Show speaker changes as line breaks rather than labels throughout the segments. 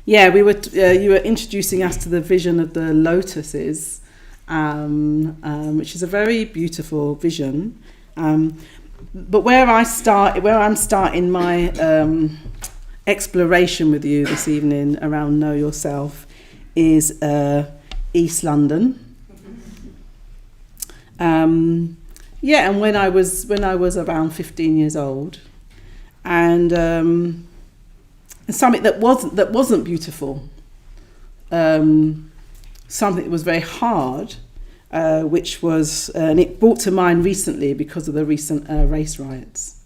Yeah, we were. You were introducing us to the vision of the lotuses, which is a very beautiful vision. But where I'm starting my exploration with you this evening around Know Yourself is East London. And when I was around 15 years old, and something that wasn't beautiful, something that was very hard, which was, and it brought to mind recently because of the recent race riots.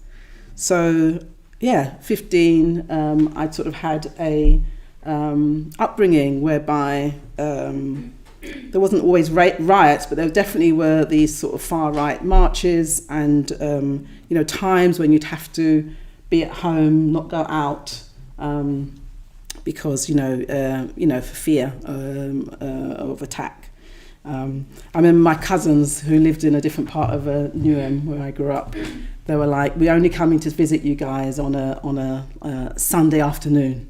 So 15, I'd sort of had a upbringing whereby there wasn't always riots, but there definitely were these sort of far right marches, and times when you'd have to be at home, not go out, because for fear of attack. I remember my cousins who lived in a different part of Newham where I grew up. They were like, "We're only coming to visit you guys on a Sunday afternoon,"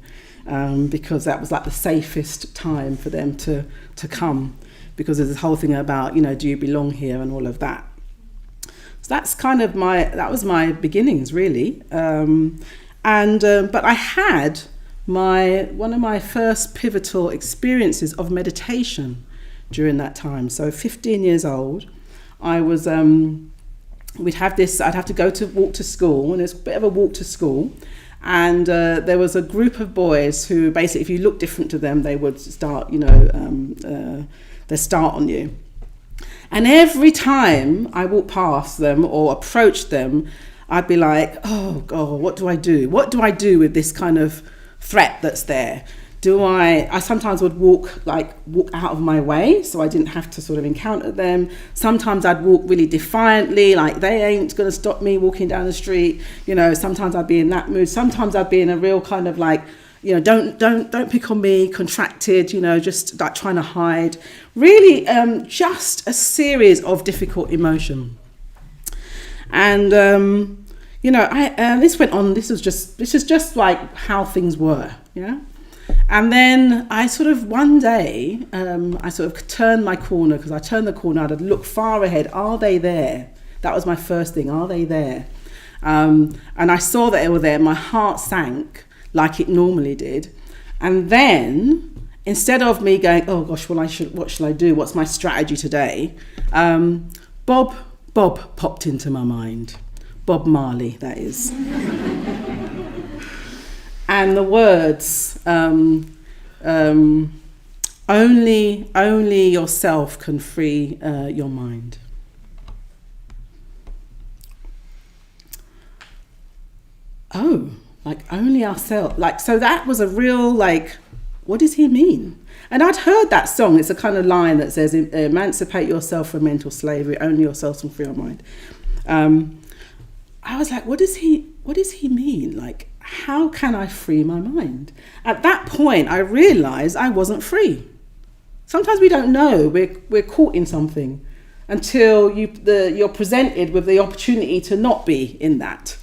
because that was like the safest time for them to come, because there's this whole thing about do you belong here and all of that. So that's kind of that was my beginnings really, but I had one of my first pivotal experiences of meditation during that time. So 15 years old, I was, I'd have to walk to school, and it's a bit of a walk to school. And there was a group of boys who basically, if you look different to them, they would start, they start on you. And every time I walked past them or approached them, I'd be like, oh God, what do I do? What do I do with this kind of threat that's there? I sometimes would walk out of my way so I didn't have to sort of encounter them. Sometimes I'd walk really defiantly, like they ain't going to stop me walking down the street. Sometimes I'd be in that mood. Sometimes I'd be in a real kind of like, don't pick on me, contracted, just like trying to hide. Really, just a series of difficult emotion. And, this went on, this is just like how things were, And then I sort of one day, I sort of turned my corner, because I turned the corner, I'd look far ahead. Are they there? That was my first thing. Are they there? And I saw that they were there. My heart sank like it normally did. And then instead of me going, oh gosh, what shall I do? What's my strategy today? Bob popped into my mind. Bob Marley, that is. And the words, only yourself can free your mind. Oh, like only ourselves. Like, so that was a real, like, what does he mean? And I'd heard that song. It's a kind of line that says, emancipate yourself from mental slavery, only yourself can free your mind. I was like, what does he mean? Like, how can I free my mind? At that point, I realized I wasn't free. Sometimes we don't know we're caught in something until you're presented with the opportunity to not be in that.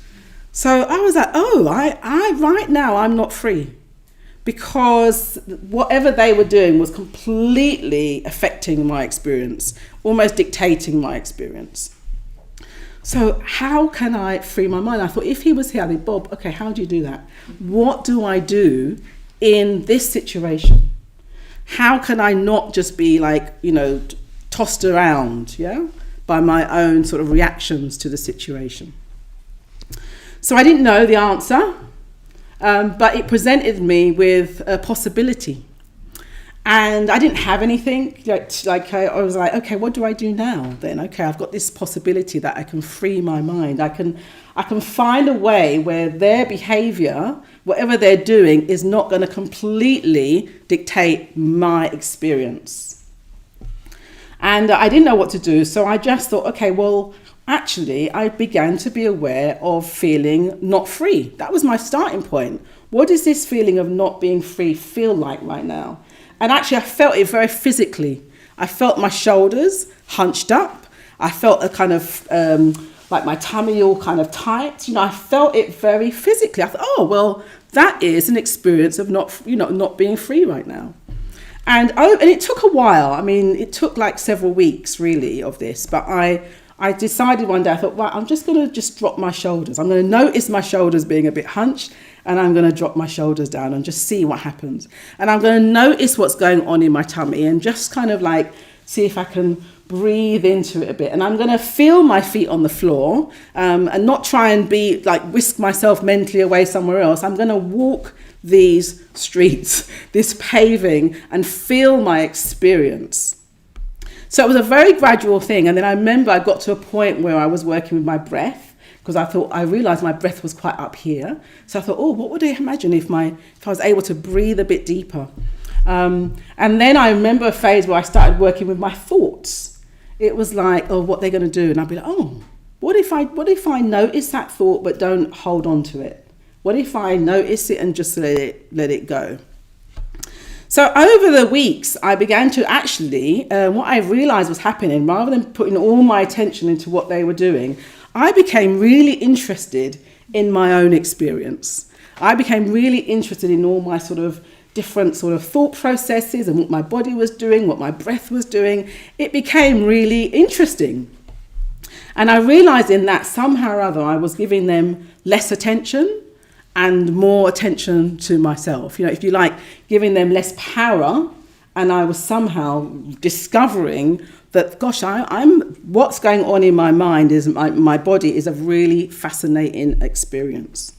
So I was like, oh, I right now I'm not free, because whatever they were doing was completely affecting my experience, almost dictating my experience. So how can I free my mind? I thought, if he was here, I'd be, Bob, okay, how do you do that? What do I do in this situation? How can I not just be like, tossed around, by my own sort of reactions to the situation? So I didn't know the answer, but it presented me with a possibility. And I didn't have anything, I was like, okay, what do I do now then? Okay, I've got this possibility that I can free my mind. I can find a way where their behavior, whatever they're doing, is not going to completely dictate my experience. And I didn't know what to do, so I just thought, okay, well, actually, I began to be aware of feeling not free. That was my starting point. What does this feeling of not being free feel like right now? And actually, I felt it very physically. I felt my shoulders hunched up. I felt a kind of like my tummy all kind of tight. I felt it very physically. I thought, oh, well, that is an experience of not being free right now. And it took a while. I mean, it took like several weeks really of this, but I decided one day, I thought, I'm just going to drop my shoulders. I'm going to notice my shoulders being a bit hunched, and I'm going to drop my shoulders down and just see what happens. And I'm going to notice what's going on in my tummy and just kind of like see if I can breathe into it a bit. And I'm going to feel my feet on the floor, and not try and whisk myself mentally away somewhere else. I'm going to walk these streets, this paving, and feel my experience. So it was a very gradual thing. And then I remember I got to a point where I was working with my breath, because I realized my breath was quite up here. So I thought, oh, what would I imagine if I was able to breathe a bit deeper? And then I remember a phase where I started working with my thoughts. It was like, oh, what they're going to do. And I'd be like, oh, what if I notice that thought but don't hold on to it? What if I notice it and just let it go? So over the weeks, I began to actually, what I realized was happening, rather than putting all my attention into what they were doing, I became really interested in my own experience. I became really interested in all my sort of different sort of thought processes and what my body was doing, what my breath was doing. It became really interesting. And I realized in that somehow or other I was giving them less attention and more attention to myself. If you like, giving them less power, and I was somehow discovering that, gosh, what's going on in my mind is my body is a really fascinating experience.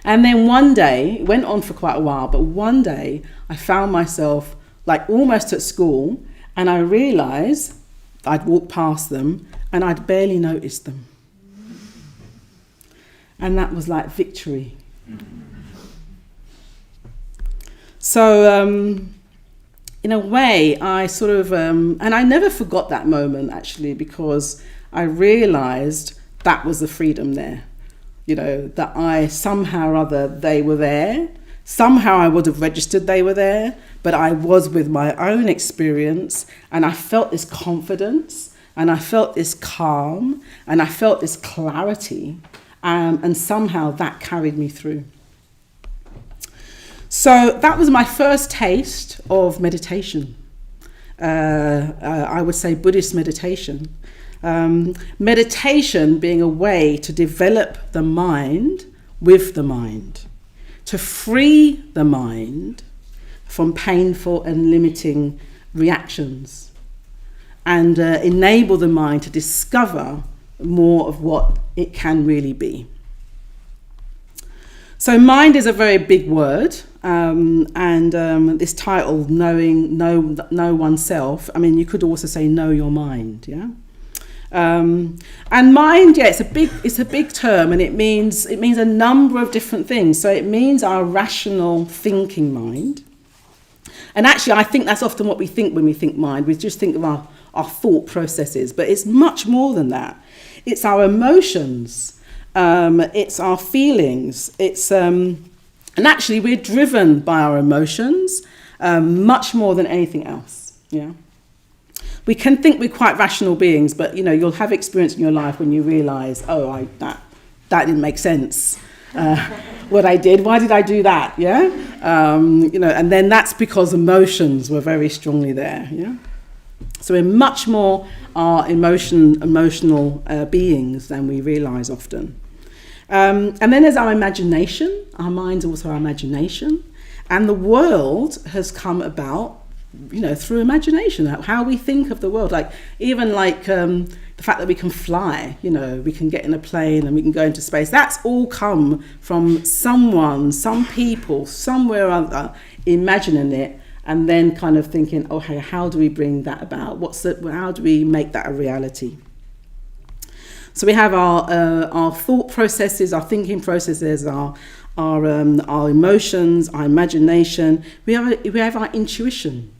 And then one day, it went on for quite a while, but one day I found myself like almost at school, and I realized I'd walked past them and I'd barely noticed them. And that was like victory. So in a way, I sort of, and I never forgot that moment actually, because I realized that was the freedom there. That I somehow or other, they were there. Somehow I would have registered they were there, but I was with my own experience, and I felt this confidence, and I felt this calm, and I felt this clarity, and somehow that carried me through. So that was my first taste of meditation. I would say Buddhist meditation. Meditation being a way to develop the mind with the mind, to free the mind from painful and limiting reactions, and enable the mind to discover more of what it can really be. So mind is a very big word, and this title, know oneself, I mean, you could also say know your mind, yeah? And mind, yeah, it's a big term, and it means a number of different things. So it means our rational thinking mind. And actually, I think that's often what we think when we think mind. We just think of our thought processes, but it's much more than that. It's our emotions, it's our feelings, and actually we're driven by our emotions much more than anything else, yeah? We can think we're quite rational beings, but you'll have experience in your life when you realise, that didn't make sense. What I did, why did I do that? Yeah, and then that's because emotions were very strongly there. Yeah, so we're much more our emotional beings than we realise often. And then there's our imagination. Our mind's also our imagination, and the world has come about through imagination, how we think of the world. Even the fact that we can fly, we can get in a plane and we can go into space. That's all come from some people, somewhere or other, imagining it and then kind of thinking, oh, hey, how do we bring that about? How do we make that a reality? So we have our thought processes, our thinking processes, our emotions, our imagination. We have our intuition.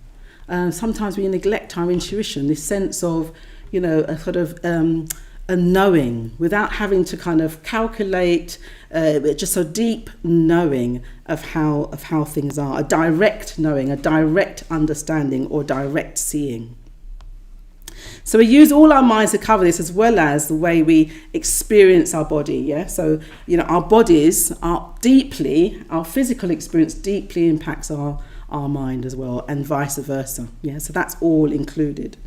Sometimes we neglect our intuition, this sense of, a sort of a knowing without having to kind of calculate, just a deep knowing of how things are, a direct knowing, a direct understanding or direct seeing. So we use all our minds to cover this, as well as the way we experience our body. Yeah. So, our bodies are our physical experience deeply impacts our mind as well, and vice versa. Yeah. So that's all included.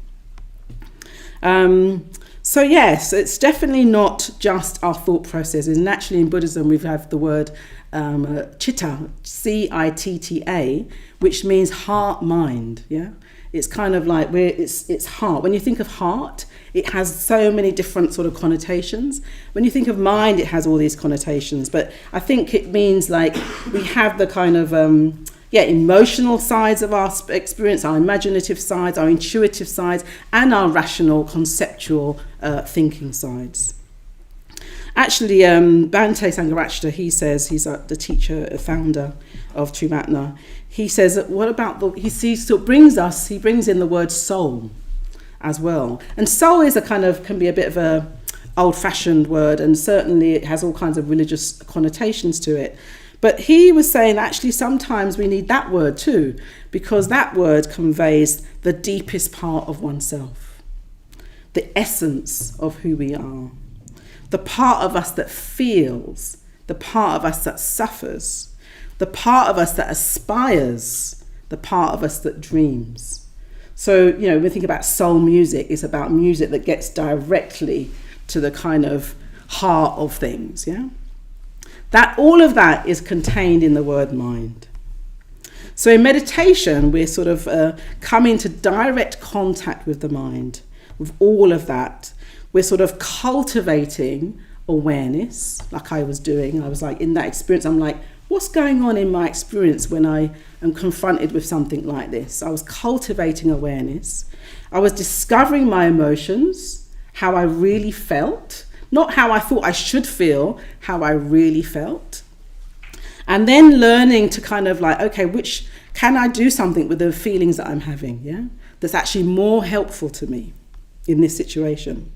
So yes, it's definitely not just our thought processes. Naturally, in Buddhism, we have the word citta, C-I-T-T-A, which means heart, mind. Yeah, it's kind of like it's heart. When you think of heart, it has so many different sort of connotations. When you think of mind, it has all these connotations. But I think it means like we have the kind of emotional sides of our experience, our imaginative sides, our intuitive sides, and our rational, conceptual thinking sides. Actually, Bhante Sangharakshita, he says, he's the teacher, founder of Triratna, he says, what about he brings in the word soul as well. And soul is can be a bit of a old-fashioned word, and certainly it has all kinds of religious connotations to it. But he was saying actually sometimes we need that word too, because that word conveys the deepest part of oneself, the essence of who we are, the part of us that feels, the part of us that suffers, the part of us that aspires, the part of us that dreams. So, when we think about soul music, it's about music that gets directly to the kind of heart of things, yeah? That all of that is contained in the word mind. So in meditation, we're sort of coming into direct contact with the mind, with all of that. We're sort of cultivating awareness, like I was doing. I was like, in that experience, I'm like, what's going on in my experience when I am confronted with something like this? I was cultivating awareness. I was discovering my emotions, how I really felt. Not how I thought I should feel, how I really felt. And then learning to kind of like, okay, can I do something with the feelings that I'm having, yeah? That's actually more helpful to me in this situation.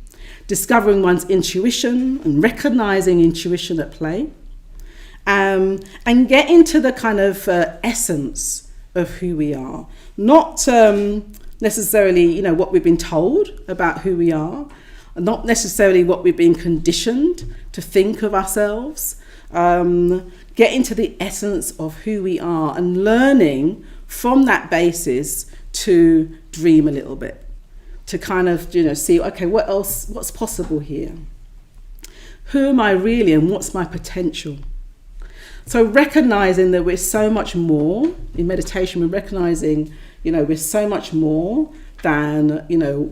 Discovering one's intuition and recognizing intuition at play. And get into the kind of essence of who we are. Not necessarily, what we've been told about who we are, not necessarily what we've been conditioned to think of ourselves. Get into the essence of who we are and learning from that basis to dream a little bit, to kind of, see, okay, what's possible here? Who am I really, and what's my potential? So recognizing that we're so much more in meditation, we're recognizing, we're so much more than,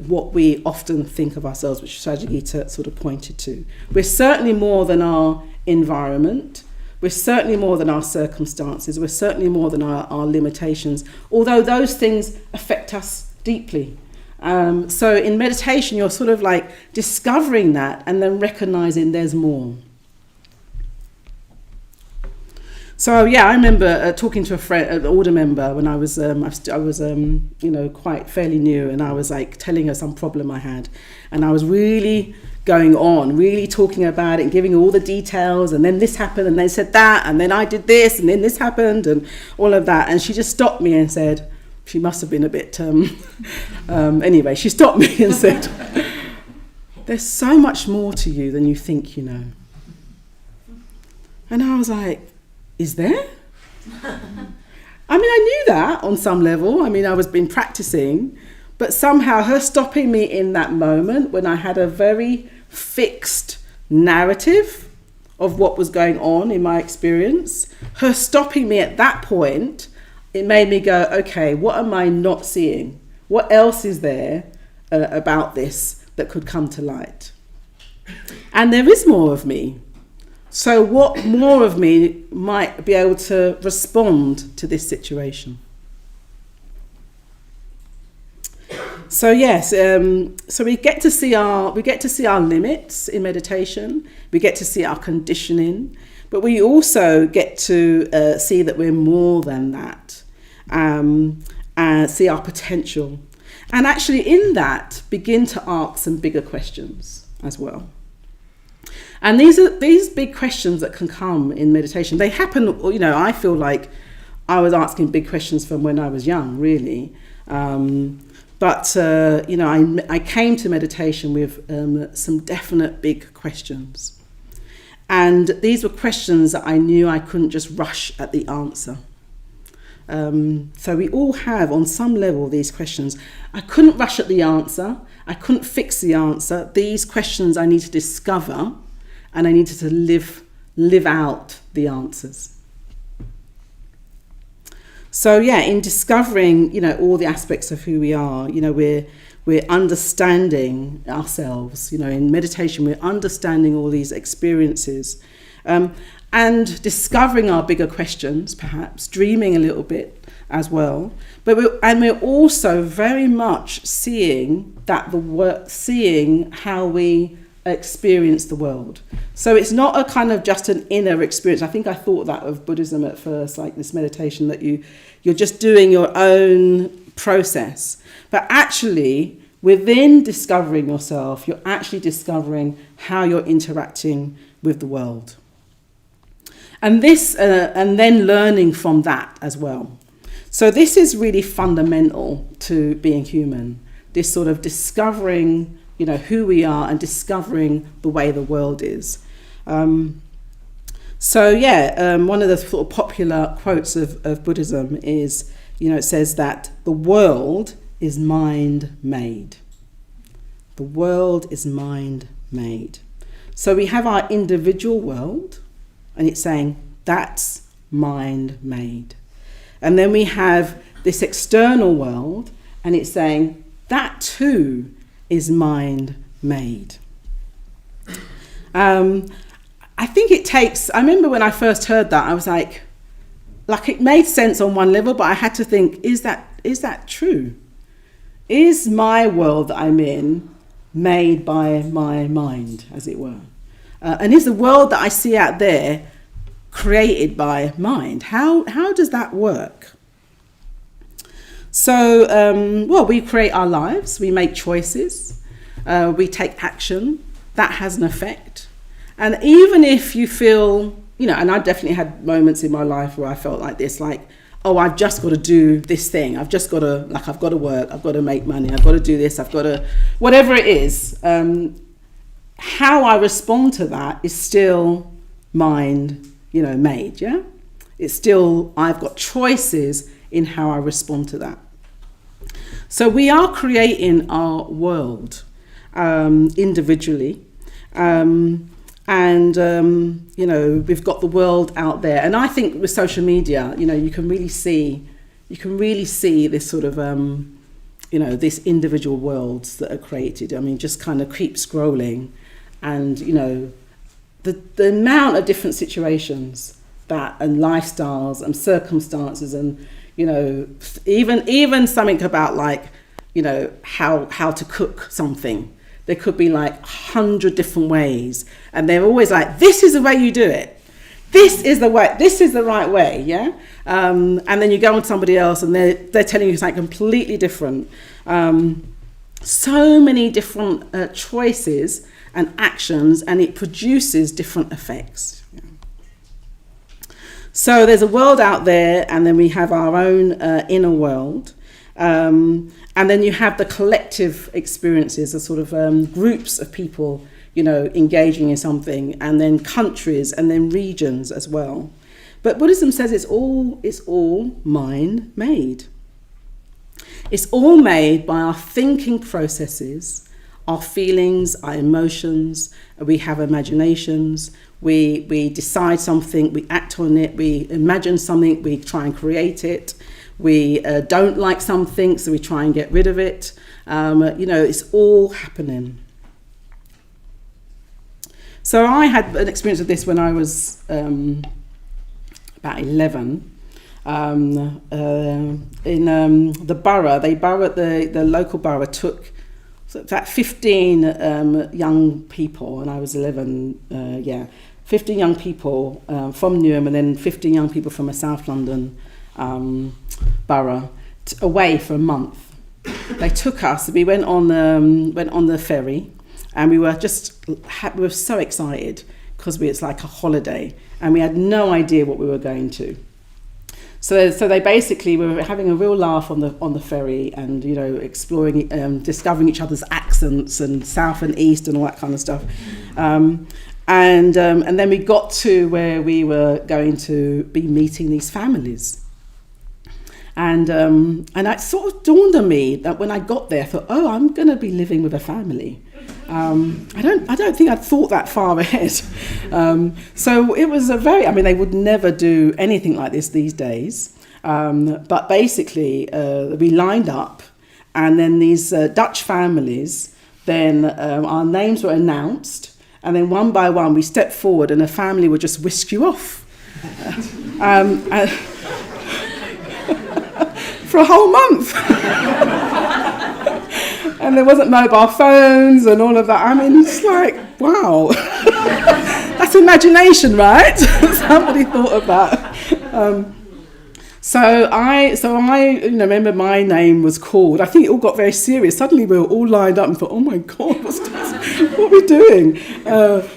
what we often think of ourselves, which Suryagupta sort of pointed to. We're certainly more than our environment. We're certainly more than our circumstances. We're certainly more than our limitations, although those things affect us deeply. So in meditation, you're sort of like discovering that and then recognizing there's more. So I remember talking to a friend, an order member, when I was quite fairly new, and I was like telling her some problem I had, and I was really going on, really talking about it, and giving all the details, and then this happened, and they said that, and then I did this, and then this happened, and all of that, and she just stopped me and said, she must have been a bit, anyway, she stopped me and said, "There's so much more to you than you think you know." And I was like, is there? I knew that on some level. I was been practicing, but somehow her stopping me in that moment when I had a very fixed narrative of what was going on in my experience, her stopping me at that point, it made me go, okay, what am I not seeing? What else is there about this that could come to light? And there is more of me. So what more of me might be able to respond to this situation? So yes, so we get to see our limits in meditation. We get to see our conditioning, but we also get to see that we're more than that, and see our potential, and actually in that begin to ask some bigger questions as well. And these big questions that can come in meditation. They happen, I feel like I was asking big questions from when I was young, really. But, I came to meditation with some definite big questions. And these were questions that I knew I couldn't just rush at the answer. So we all have, on some level, these questions. I couldn't rush at the answer. I couldn't fix the answer. These questions I need to discover, and I needed to live out the answers. So in discovering, all the aspects of who we are, we're understanding ourselves. In meditation, we're understanding all these experiences. And discovering our bigger questions, perhaps, dreaming a little bit as well. But we're also very much seeing how we experience the world. So it's not a kind of just an inner experience. I think I thought that of Buddhism at first, like this meditation that you're just doing your own process. But actually, within discovering yourself, you're actually discovering how you're interacting with the world. And this, and then learning from that as well. So this is really fundamental to being human. This sort of discovering, who we are and discovering the way the world is. One of the sort of popular quotes of Buddhism is, it says that the world is mind-made. The world is mind-made. So we have our individual world, and it's saying that's mind-made. And then we have this external world, and it's saying that too is mind-made. I think it takes, I remember when I first heard that, I was like it made sense on one level, but I had to think, is that true? Is my world that I'm in made by my mind, as it were? And is the world that I see out there created by mind? How does that work? So, we create our lives, we make choices, we take action, that has an effect. And even if you feel, and I definitely had moments in my life where I felt like this, I've just got to do this thing. I've just got to, I've got to work, I've got to make money, I've got to do this, I've got to, whatever it is. How I respond to that is still mind, made, yeah? It's still, I've got choices in how I respond to that. So we are creating our world individually. We've got the world out there. And I think with social media, you can really see this sort of, this individual worlds that are created. I mean, just kind of keep scrolling and, the amount of different situations and lifestyles and circumstances and, even something about how to cook something. There could be 100 different ways, and they're always this is the way you do it. This is the way. This is the right way. Yeah. And then you go on somebody else, and they're telling you something completely different. So many different choices and actions, and it produces different effects. Yeah. So there's a world out there, and then we have our own inner world. And then you have the collective experiences, the sort of groups of people, engaging in something, and then countries, and then regions as well. But Buddhism says it's all mind-made. It's all made by our thinking processes, our feelings, our emotions. We have imaginations. We decide something, we act on it, we imagine something, we try and create it. We don't like something, so we try and get rid of it. It's all happening. So I had an experience of this when I was about 11. In the borough, the local borough took about 15 young people, and I was 11, 15 young people from Newham, and then 15 young people from a South London borough away for a month. They took us. We went on the ferry, and we were so excited because it's like a holiday, and we had no idea what we were going to. So they basically were having a real laugh on the ferry, and exploring, discovering each other's accents and south and east and all that kind of stuff. And then we got to where we were going to be meeting these families. And it sort of dawned on me that when I got there, I thought, oh, I'm going to be living with a family. I don't think I'd thought that far ahead. So it was they would never do anything like this these days. But basically, we lined up, and then these Dutch families, then our names were announced, and then one by one we stepped forward, and a family would just whisk you off. For a whole month. And there wasn't mobile phones and all of that. I mean, it's like, wow. That's imagination, right? Somebody thought of that. So I remember my name was called. I think it all got very serious. Suddenly we were all lined up and thought, oh my God, what are we doing?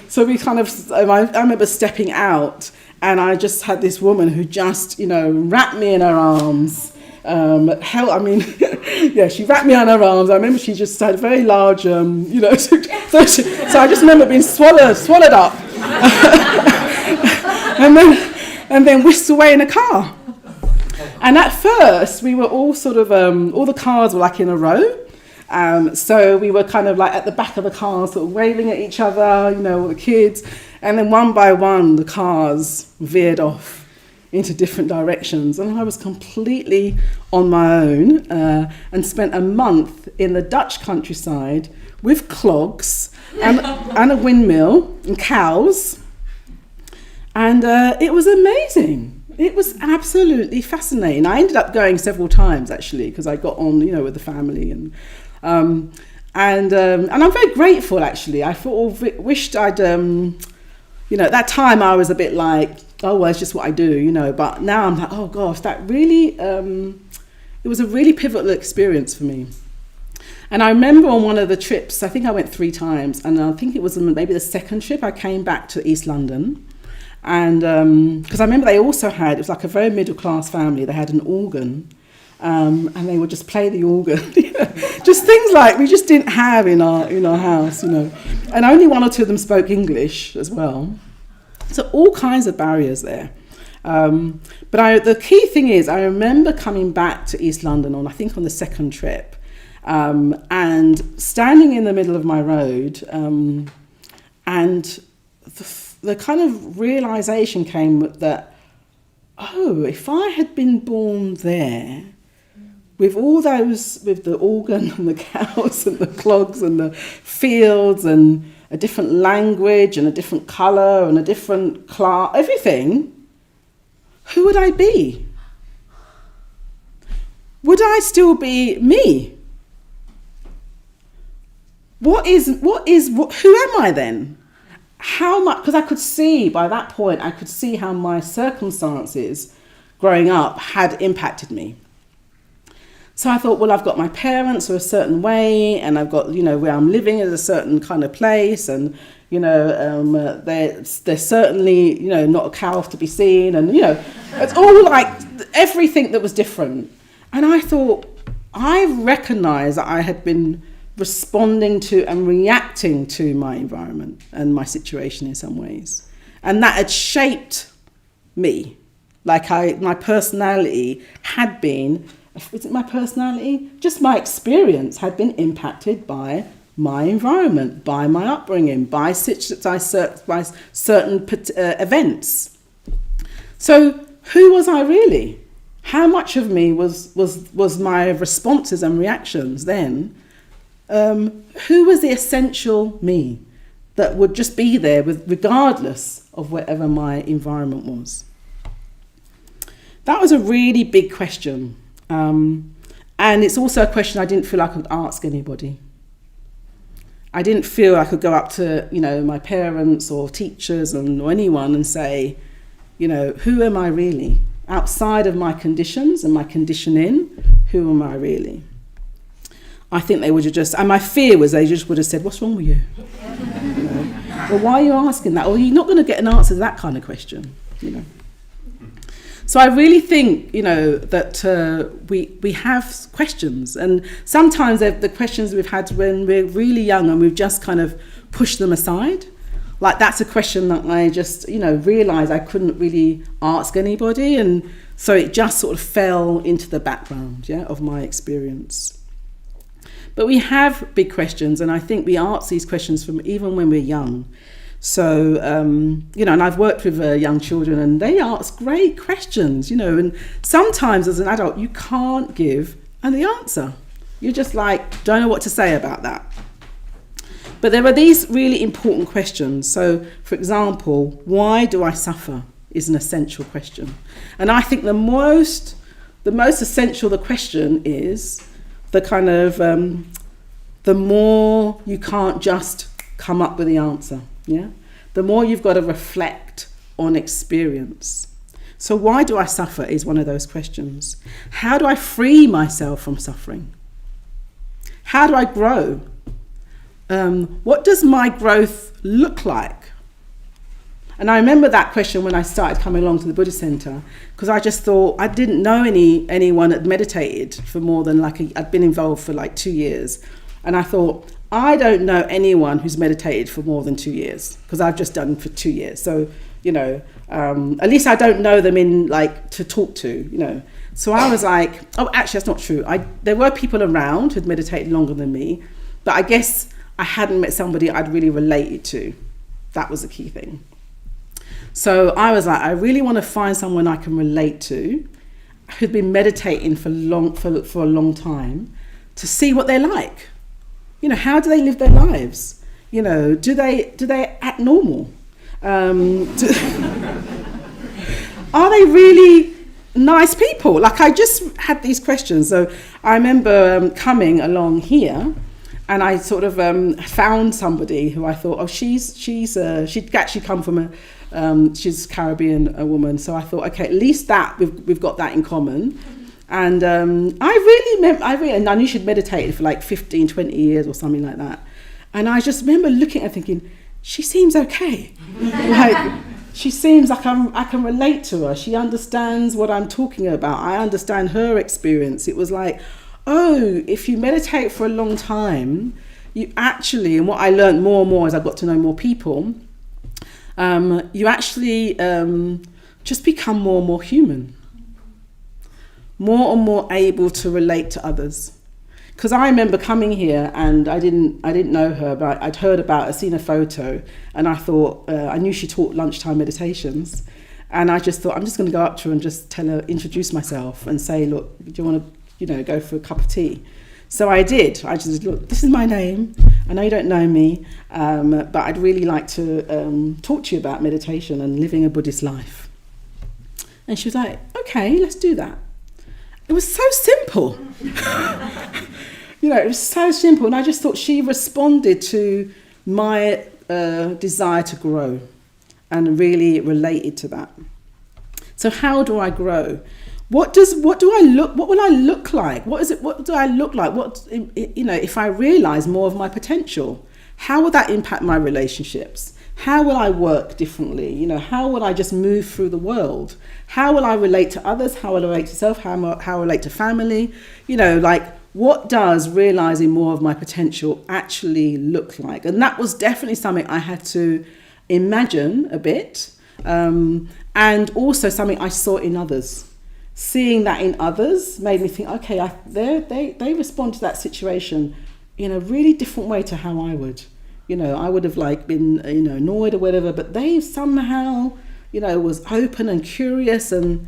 So we kind of, I remember stepping out, and I just had this woman who just, wrapped me in her arms. She wrapped me in her arms. I remember she just had a very large, so I just remember being swallowed up, and then whisked away in a car. And at first, we were all sort of, all the cars were like in a row. So we were kind of like at the back of the car, sort of waving at each other, all the kids. And then one by one, the cars veered off into different directions, and I was completely on my own, and spent a month in the Dutch countryside with clogs and a windmill and cows, and it was amazing. It was absolutely fascinating. I ended up going several times actually, because I got on, with the family, and I'm very grateful actually. I wished I'd, at that time I was a bit like, oh, well, it's just what I do, but now I'm like, oh gosh, that really, it was a really pivotal experience for me. And I remember on one of the trips, I think I went 3 times, and I think it was maybe the second trip, I came back to East London, and because I remember they also had, it was like a very middle class family, they had an organ, and they would just play the organ, just things like we just didn't have in our house, and only 1 or 2 of them spoke English as well. So all kinds of barriers there. But the key thing is, I remember coming back to East London on the second trip, and standing in the middle of my road, and the kind of realization came that, oh, if I had been born there, with all those, with the organ and the cows and the clogs and the fields and a different language and a different colour and a different class, everything, who would I be? Would I still be me? Who am I then? How much, because I could see, by that point, I could see how my circumstances growing up had impacted me. So I thought, well, I've got my parents are a certain way, and I've got, where I'm living is a certain kind of place, and, they're certainly, not a cow to be seen, and, it's all like everything that was different. And I thought, I recognised that I had been responding to and reacting to my environment and my situation in some ways. And that had shaped me. Like my personality had been, was it my personality? Just my experience had been impacted by my environment, by my upbringing, by certain events. So who was I really? How much of me was my responses and reactions then? Who was the essential me that would just be there regardless of whatever my environment was? That was a really big question. And it's also a question I didn't feel I could ask anybody. I didn't feel I could go up to, my parents or teachers or anyone and say, who am I really? Outside of my conditions and my conditioning, who am I really? I think they would have just, and my fear was they just would have said, what's wrong with you? Well, why are you asking that? Or you're not going to get an answer to that kind of question, So I really think, that we have questions, and sometimes the questions we've had when we're really young and we've just kind of pushed them aside. Like that's a question that I just, realised I couldn't really ask anybody, and so it just sort of fell into the background, of my experience. But we have big questions, and I think we ask these questions from even when we're young. So, and I've worked with young children, and they ask great questions, and sometimes as an adult, you can't give the answer. You're just like, don't know what to say about that. But there are these really important questions. So, for example, why do I suffer is an essential question. And I think the most essential the question is, the kind of, the more you can't just come up with the answer. Yeah, the more you've got to reflect on experience. So why do I suffer is one of those questions. How do I free myself from suffering? How do I grow? What does my growth look like? And I remember that question when I started coming along to the Buddhist Center, because I just thought I didn't know anyone that meditated for more than I'd been involved for 2 years. And I thought, I don't know anyone who's meditated for more than 2 years, because I've just done for 2 years. So, at least I don't know them to talk to, So I was like, oh, actually, that's not true. There were people around who'd meditated longer than me, but I guess I hadn't met somebody I'd really related to. That was the key thing. So I was like, I really want to find someone I can relate to, who'd been meditating for a long time, to see what they're like. How do they live their lives? Do they act normal? Are they really nice people? I just had these questions. So I remember coming along here, and I sort of found somebody who I thought, oh, she'd actually come from she's Caribbean, a woman. So I thought, okay, at least that we've got that in common. And I knew she'd meditated for 15, 20 years or something like that. And I just remember looking at her thinking, she seems okay. She seems like I can relate to her. She understands what I'm talking about. I understand her experience. It was like, oh, if you meditate for a long time, you actually, and what I learned more and more as I got to know more people, you actually just become more and more human. More and more able to relate to others. Because I remember coming here and I didn't know her, but I'd heard about her, seen a photo, and I thought, I knew she taught lunchtime meditations, and I just thought, I'm just going to go up to her and just introduce myself and say, look, do you want to, go for a cup of tea? So I did. I just, look, this is my name. I know you don't know me, but I'd really like to talk to you about meditation and living a Buddhist life. And she was like, okay, let's do that. It was so simple. It was so simple. And I just thought she responded to my desire to grow and really related to that. So how do I grow? What will I look like? What do I look like? If I realize more of my potential, how will that impact my relationships? How will I work differently? How will I just move through the world? How will I relate to others? How will I relate to self? How will I relate to family? What does realizing more of my potential actually look like? And that was definitely something I had to imagine a bit, and also something I saw in others. Seeing that in others made me think, okay, they respond to that situation in a really different way to how I would. I would have been, annoyed or whatever, but they somehow, was open and curious, and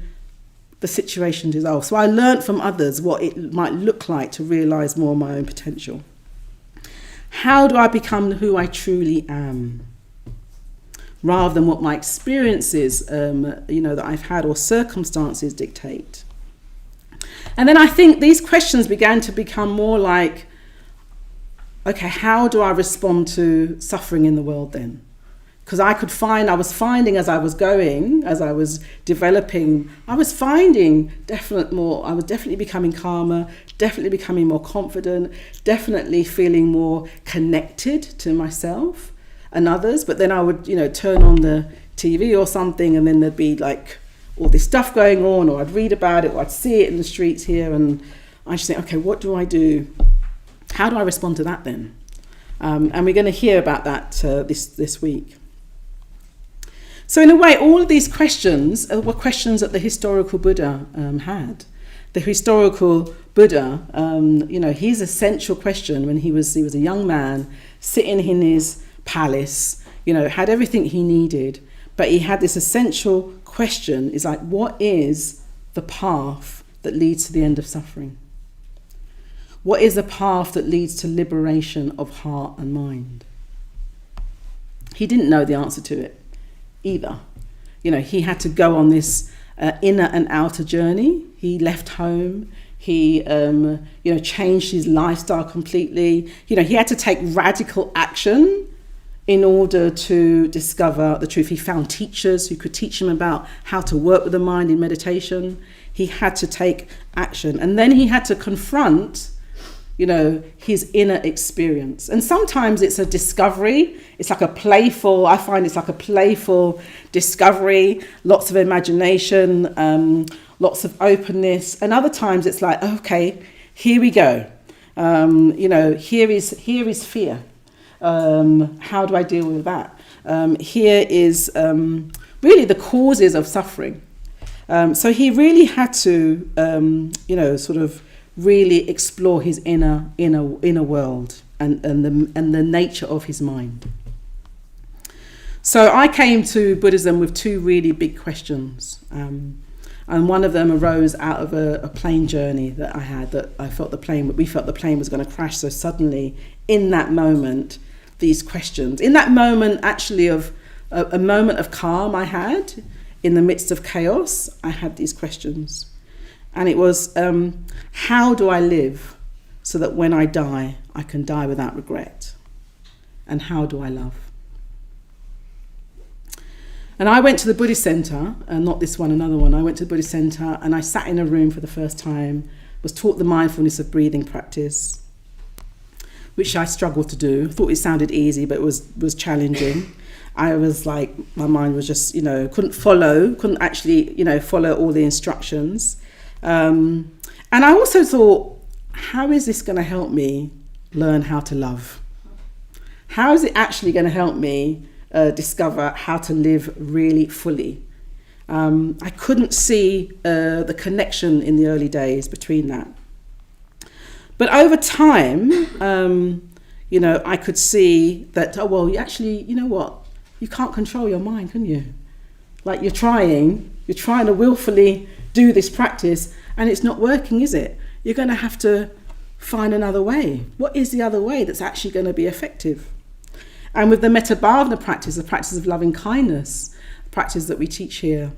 the situation dissolved. So I learned from others what it might look like to realize more of my own potential. How do I become who I truly am? Rather than what my experiences, that I've had or circumstances dictate. And then I think these questions began to become more like, okay, how do I respond to suffering in the world then? Because I was finding as I was going, as I was developing, I was definitely becoming calmer, definitely becoming more confident, definitely feeling more connected to myself and others. But then I would, turn on the TV or something, and then there'd be all this stuff going on, or I'd read about it, or I'd see it in the streets here, and I just think, okay, what do I do? How do I respond to that then? And we're going to hear about that this week. So in a way, all of these questions were questions that the historical Buddha had. The historical Buddha, his essential question when he was a young man sitting in his palace, had everything he needed, but he had this essential question, is like, what is the path that leads to the end of suffering? What is the path that leads to liberation of heart and mind? He didn't know the answer to it either. He had to go on this inner and outer journey. He left home. He, changed his lifestyle completely. He had to take radical action in order to discover the truth. He found teachers who could teach him about how to work with the mind in meditation. He had to take action. And then he had to confront his inner experience. And sometimes it's a discovery. It's like I find it's like a playful discovery, lots of imagination, lots of openness. And other times it's like, okay, here we go. Here is fear. How do I deal with that? Here is really the causes of suffering. So he really had to, sort of really explore his inner world and the nature of his mind. So I came to Buddhism with two really big questions, and one of them arose out of a plane journey that I had. That we felt the plane was going to crash. So suddenly, in that moment, these questions. In that moment, actually, of a moment of calm I had in the midst of chaos, I had these questions. And it was, how do I live so that when I die, I can die without regret? And how do I love? And I went to the Buddhist center, and not this one, another one. I went to the Buddhist center and I sat in a room for the first time, was taught the mindfulness of breathing practice, which I struggled to do. I thought it sounded easy, but it was challenging. I was like, my mind was just, couldn't actually, follow all the instructions. And I also thought, how is this going to help me learn how to love? How is it actually going to help me discover how to live really fully? I couldn't see the connection in the early days between that. But over time, I could see that, you can't control your mind, can you? Like you're trying to willfully do this practice and it's not working, is it? You're going to have to find another way. What is the other way that's actually going to be effective? And with the metta bhavana practice, the practice of loving kindness, the practice that we teach here,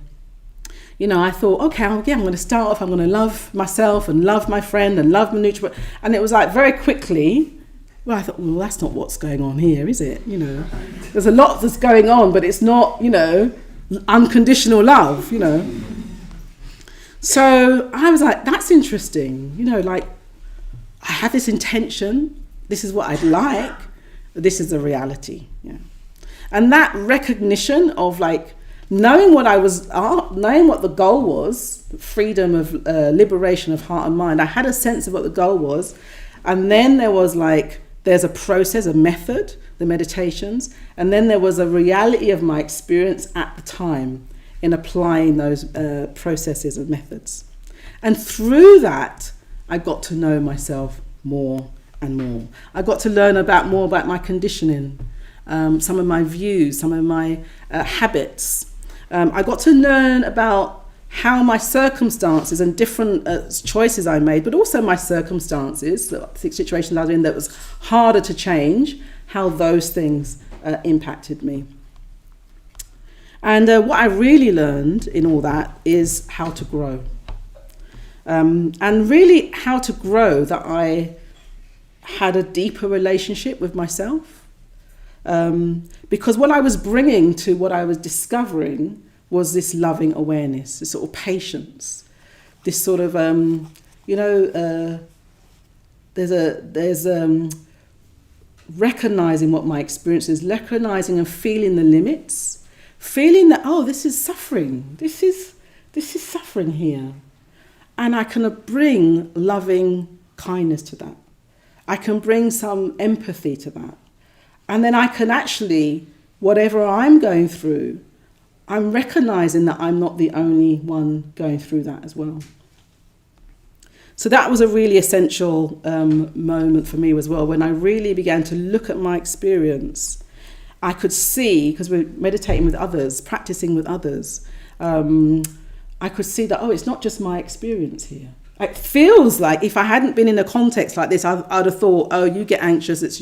I thought, okay, I'm going to start off, I'm going to love myself and love my friend and love my neutral. And it was like very quickly, I thought, well, that's not what's going on here, is it? There's a lot that's going on, but it's not, unconditional love, So I was like, that's interesting. I have this intention. This is what I'd like. This is the reality. Yeah. And that recognition of knowing what the goal was, freedom of liberation of heart and mind. I had a sense of what the goal was. And then there was there's a process, a method, the meditations. And then there was a reality of my experience at the time in applying those processes and methods. And through that, I got to know myself more and more. I got to learn more about my conditioning, some of my views, some of my habits. I got to learn about how my circumstances and different choices I made, but also my circumstances, the situations I was in that was harder to change, how those things impacted me. And what I really learned in all that is how to grow. And really how to grow, that I had a deeper relationship with myself. Because what I was bringing to what I was discovering was this loving awareness, this sort of patience, this sort of, there's recognizing what my experience is, recognizing and feeling the limits, feeling that, this is suffering. This this is suffering here. And I can bring loving kindness to that. I can bring some empathy to that. And then I can actually, whatever I'm going through, I'm recognizing that I'm not the only one going through that as well. So that was a really essential moment for me as well. When I really began to look at my experience, I could see, because we're meditating with others, practicing with others, I could see that, it's not just my experience here. It feels like if I hadn't been in a context like this, I'd have thought, you get anxious, it's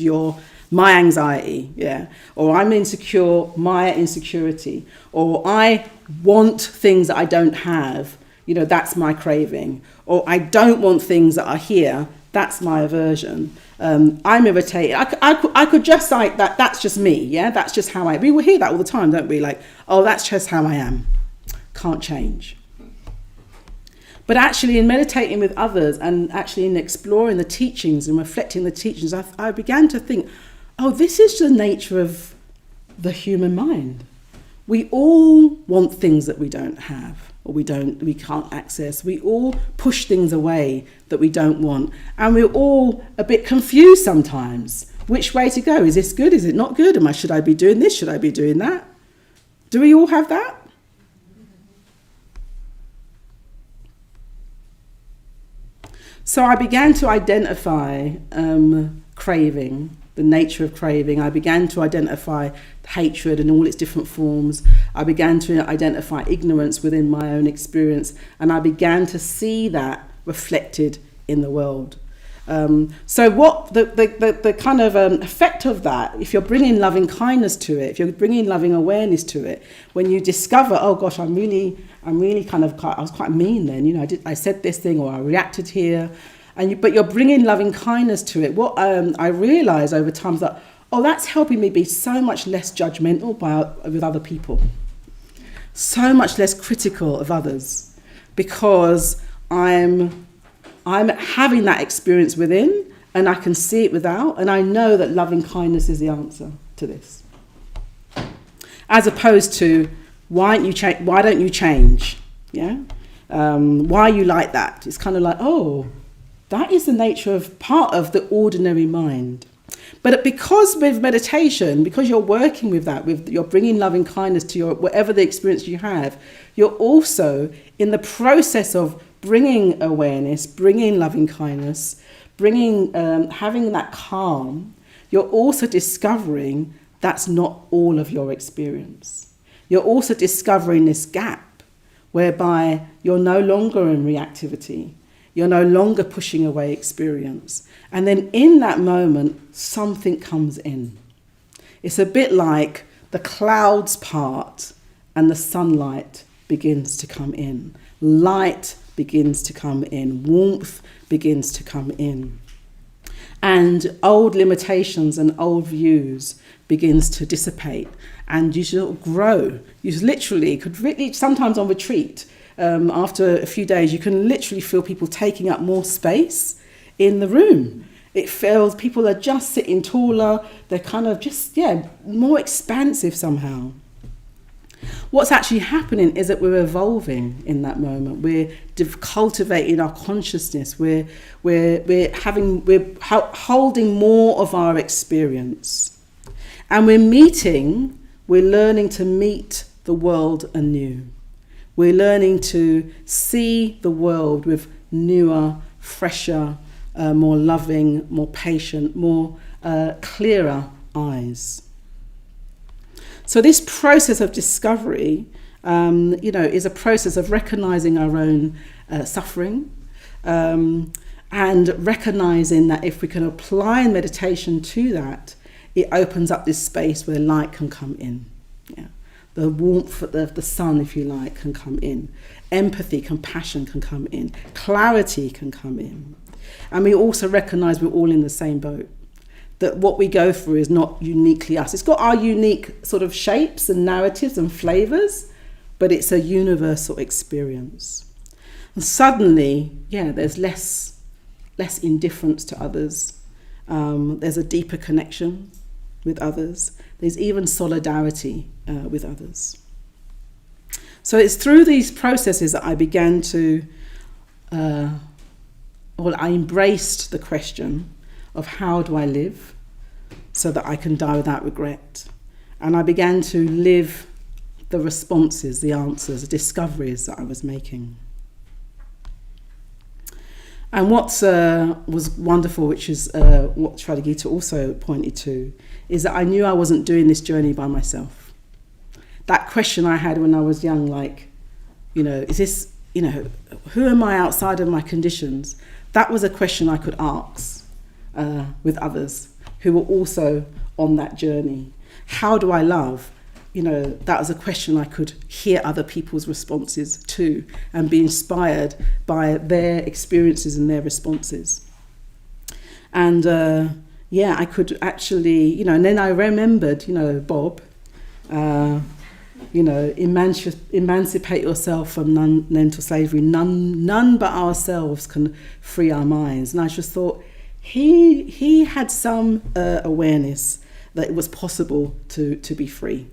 my anxiety, yeah. Or I'm insecure, my insecurity. Or I want things that I don't have, that's my craving. Or I don't want things that are here, that's my aversion. I'm irritated. I could just like that, that's just me, yeah? That's just how we will hear that all the time, don't we? Like, that's just how I am. Can't change. But actually in meditating with others and actually in exploring the teachings and reflecting the teachings, I began to think, this is the nature of the human mind. We all want things that we don't have or we can't access. We all push things away that we don't want. And we're all a bit confused sometimes. Which way to go? Is this good? Is it not good? Should I be doing this? Should I be doing that? Do we all have that? So I began to identify craving, the nature of craving. I began to identify hatred in all its different forms. I began to identify ignorance within my own experience, and I began to see that reflected in the world. So what the kind of effect of that, if you're bringing loving kindness to it, if you're bringing loving awareness to it, when you discover, I'm really I was quite mean then, I said this thing or I reacted here, but you're bringing loving kindness to it. What I realised over time is that, that's helping me be so much less judgmental with other people, so much less critical of others, because I'm having that experience within and I can see it without, and I know that loving kindness is the answer to this. As opposed to, why don't you change? Yeah? Why are you like that? It's kind of like, that is the nature of part of the ordinary mind. But because with meditation, because you're working with that, you're bringing loving kindness to whatever the experience you have, you're also in the process of bringing awareness, bringing loving kindness, having that calm. You're also discovering that's not all of your experience. You're also discovering this gap whereby you're no longer in reactivity. You're no longer pushing away experience. And then in that moment, something comes in. It's a bit like the clouds part and the sunlight begins to come in. Light begins to come in. Warmth begins to come in. And old limitations and old views begins to dissipate. And you sort of grow. You literally could sometimes on retreat, after a few days, you can literally feel people taking up more space in the room. It feels people are just sitting taller. They're kind of more expansive somehow. What's actually happening is that we're evolving in that moment. We're cultivating our consciousness. We're holding more of our experience. And we're learning to meet the world anew. We're learning to see the world with newer, fresher, more loving, more patient, more clearer eyes. So this process of discovery, is a process of recognizing our own suffering, and recognizing that if we can apply meditation to that, it opens up this space where light can come in. Yeah. The warmth of the sun, if you like, can come in. Empathy, compassion can come in. Clarity can come in. And we also recognize we're all in the same boat. That what we go through is not uniquely us. It's got our unique sort of shapes and narratives and flavors, but it's a universal experience. And suddenly, there's less indifference to others. There's a deeper connection with others. There's even solidarity with others. So it's through these processes that I began to, I embraced the question of how do I live so that I can die without regret. And I began to live the responses, the answers, the discoveries that I was making. And what was wonderful, which is what Suryagupta also pointed to, is that I knew I wasn't doing this journey by myself. That question I had when I was young, like, is this, who am I outside of my conditions? That was a question I could ask with others who were also on that journey. How do I love? That was a question I could hear other people's responses to and be inspired by their experiences and their responses. And I could actually, and then I remembered, Bob, emancipate yourself from mental slavery. None but ourselves can free our minds. And I just thought he had some awareness that it was possible to be free.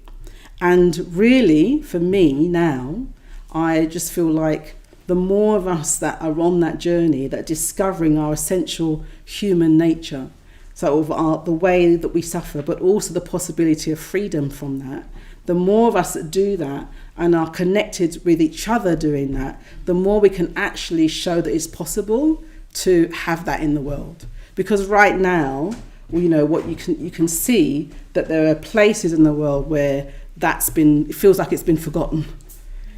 And really, for me now, I just feel like the more of us that are on that journey, that discovering our essential human nature, so of the way that we suffer, but also the possibility of freedom from that, the more of us that do that and are connected with each other doing that, the more we can actually show that it's possible to have that in the world. Because right now, what you can see that there are places in the world where it feels like it's been forgotten.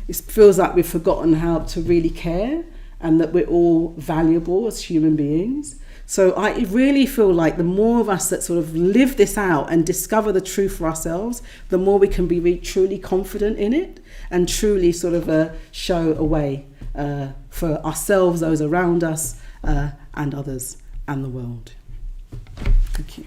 It feels like we've forgotten how to really care and that we're all valuable as human beings. So I really feel like the more of us that sort of live this out and discover the truth for ourselves, the more we can be really, truly confident in it and truly sort of show a way for ourselves, those around us, and others, and the world. Thank you.